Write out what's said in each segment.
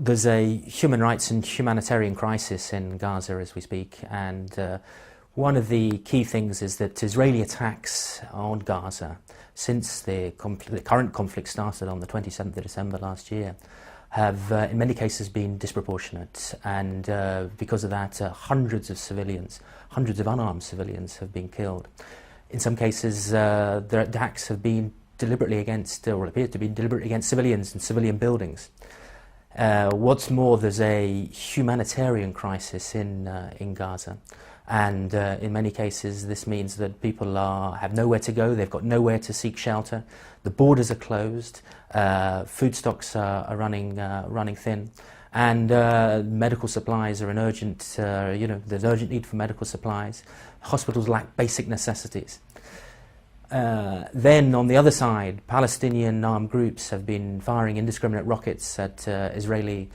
There's a human rights and humanitarian crisis in Gaza as we speak, and one of the key things is that Israeli attacks on Gaza since the current conflict started on the 27th of December last year have in many cases been disproportionate, and because of that hundreds of unarmed civilians have been killed. In some cases the attacks have been deliberately against, or appear to be deliberately against, civilians and civilian buildings. What's more, there's a humanitarian crisis in Gaza, and in many cases this means that people have nowhere to go, they've got nowhere to seek shelter, the borders are closed, food stocks are running thin, and medical supplies are an urgent, there's urgent need for medical supplies. Hospitals lack basic necessities. Then on the other side, Palestinian armed groups have been firing indiscriminate rockets at Israeli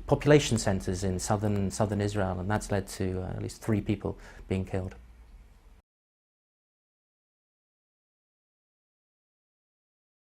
population centres in southern Israel, and that's led to at least 3 people being killed.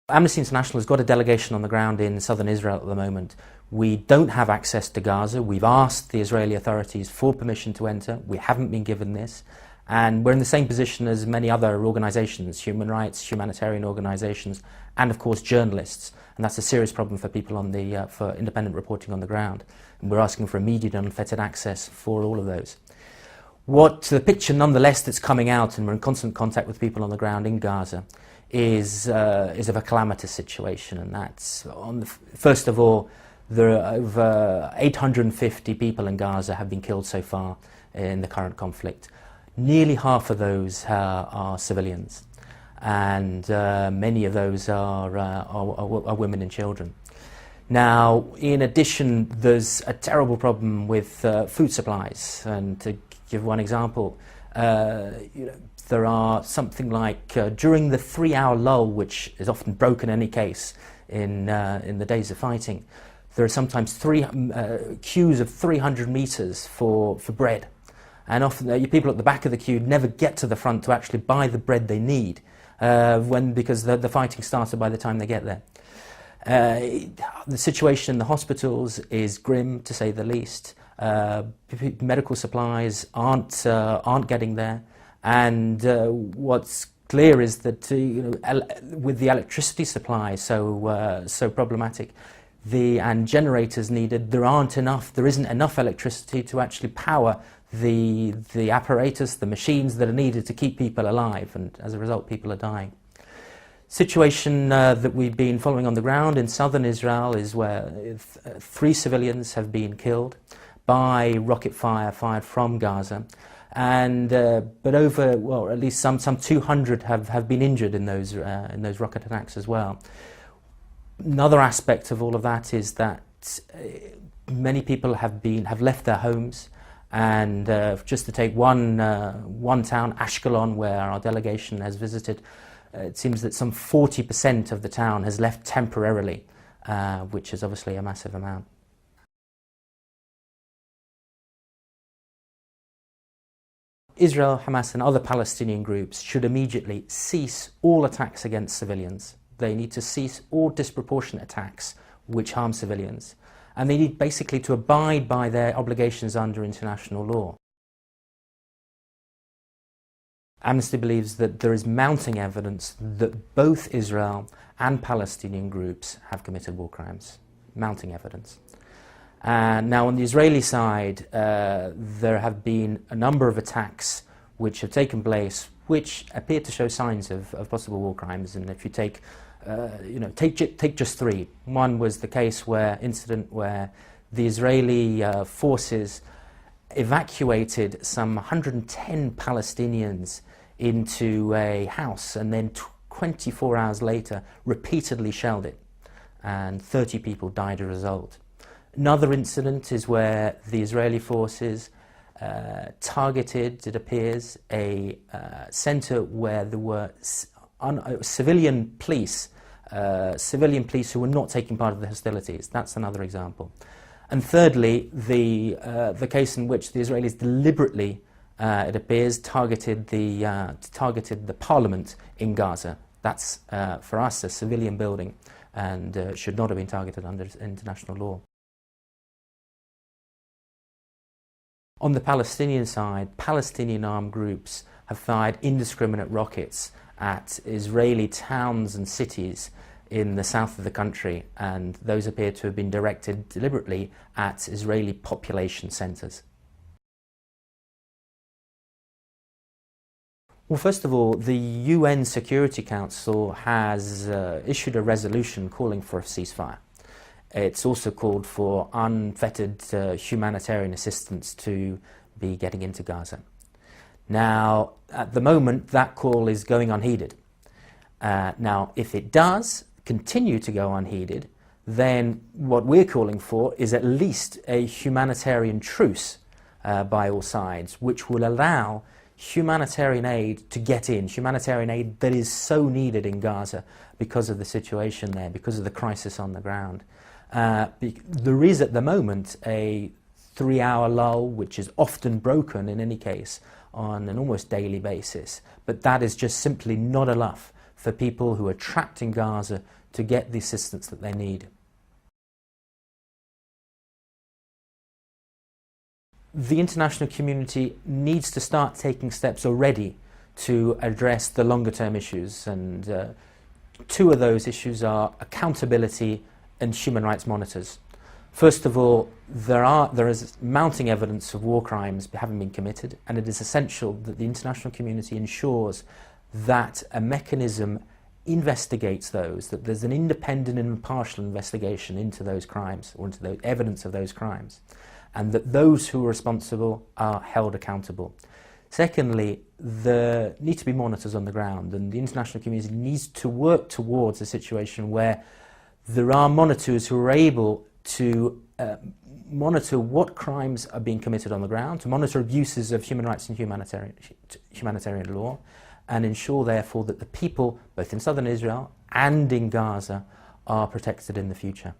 Amnesty International has got a delegation on the ground in southern Israel at the moment. We don't have access to Gaza. We've asked the Israeli authorities for permission to enter. We haven't been given this. And we're in the same position as many other organisations, human rights, humanitarian organisations, and of course journalists. And that's a serious problem for people for independent reporting on the ground. And we're asking for immediate and unfettered access for all of those. The picture nonetheless that's coming out, and we're in constant contact with people on the ground in Gaza, is of a calamitous situation. And that's, first of all, there are over 850 people in Gaza have been killed so far in the current conflict. Nearly half of those are civilians, and many of those are women and children. Now, in addition, there's a terrible problem with food supplies, and to give one example, there are something like, during the 3-hour lull, which is often broken in any case in the days of fighting, there are sometimes queues of 300 metres for bread. And often people at the back of the queue never get to the front to actually buy the bread they need because the fighting started by the time they get there. The situation in the hospitals is grim, to say the least. Medical supplies aren't getting there, and what's clear is that with the electricity supply so problematic, and generators needed, there isn't enough electricity to actually power the apparatus, the machines that are needed to keep people alive, and as a result people are dying. Situation that we've been following on the ground in southern Israel is where 3 civilians have been killed by rocket fire fired from Gaza, and but at least some 200 have been injured in those rocket attacks as well. Another aspect of all of that is that many people have left their homes. And just to take one town, Ashkelon, where our delegation has visited, it seems that some 40% of the town has left temporarily, which is obviously a massive amount. Israel, Hamas and other Palestinian groups should immediately cease all attacks against civilians. They need to cease all disproportionate attacks which harm civilians. And they need basically to abide by their obligations under international law. Amnesty believes that there is mounting evidence that both Israel and Palestinian groups have committed war crimes. Mounting evidence. Now on the Israeli side, there have been a number of attacks which have taken place which appear to show signs of possible war crimes. And if you take just 3. One was the incident where the Israeli forces evacuated some 110 Palestinians into a house and then 24 hours later repeatedly shelled it, and 30 people died as a result. Another incident is where the Israeli forces targeted, it appears, a centre where there were civilian police who were not taking part of the hostilities. That's another example. And thirdly, the case in which the Israelis deliberately, it appears, targeted the parliament in Gaza. That's for us a civilian building, and should not have been targeted under international law. On the Palestinian side, Palestinian armed groups have fired indiscriminate rockets at Israeli towns and cities in the south of the country, and those appear to have been directed deliberately at Israeli population centres. Well, first of all, the UN Security Council has issued a resolution calling for a ceasefire. It's also called for unfettered humanitarian assistance to be getting into Gaza. Now, at the moment, that call is going unheeded. Now, if it does continue to go unheeded, then what we're calling for is at least a humanitarian truce by all sides, which will allow humanitarian aid to get in, humanitarian aid that is so needed in Gaza because of the situation there, because of the crisis on the ground. There is at the moment a 3-hour lull, which is often broken in any case on an almost daily basis, but that is just simply not enough for people who are trapped in Gaza to get the assistance that they need. The international community needs to start taking steps already to address the longer term issues, and two of those issues are accountability and human rights monitors. First of all, there is mounting evidence of war crimes having been committed, and it is essential that the international community ensures that a mechanism investigates those, that there's an independent and impartial investigation into those crimes, or into the evidence of those crimes, and that those who are responsible are held accountable. Secondly, there need to be monitors on the ground, and the international community needs to work towards a situation where there are monitors who are able to monitor what crimes are being committed on the ground, to monitor abuses of human rights and humanitarian law, and ensure therefore that the people both in southern Israel and in Gaza are protected in the future.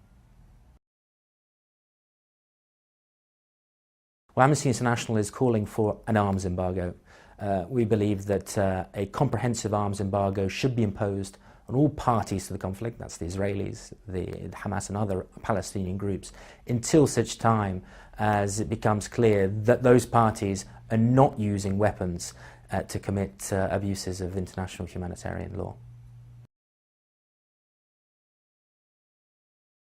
Well, Amnesty International is calling for an arms embargo. We believe that a comprehensive arms embargo should be imposed on all parties to the conflict, that's the Israelis, the Hamas and other Palestinian groups, until such time as it becomes clear that those parties are not using weapons to commit abuses of international humanitarian law.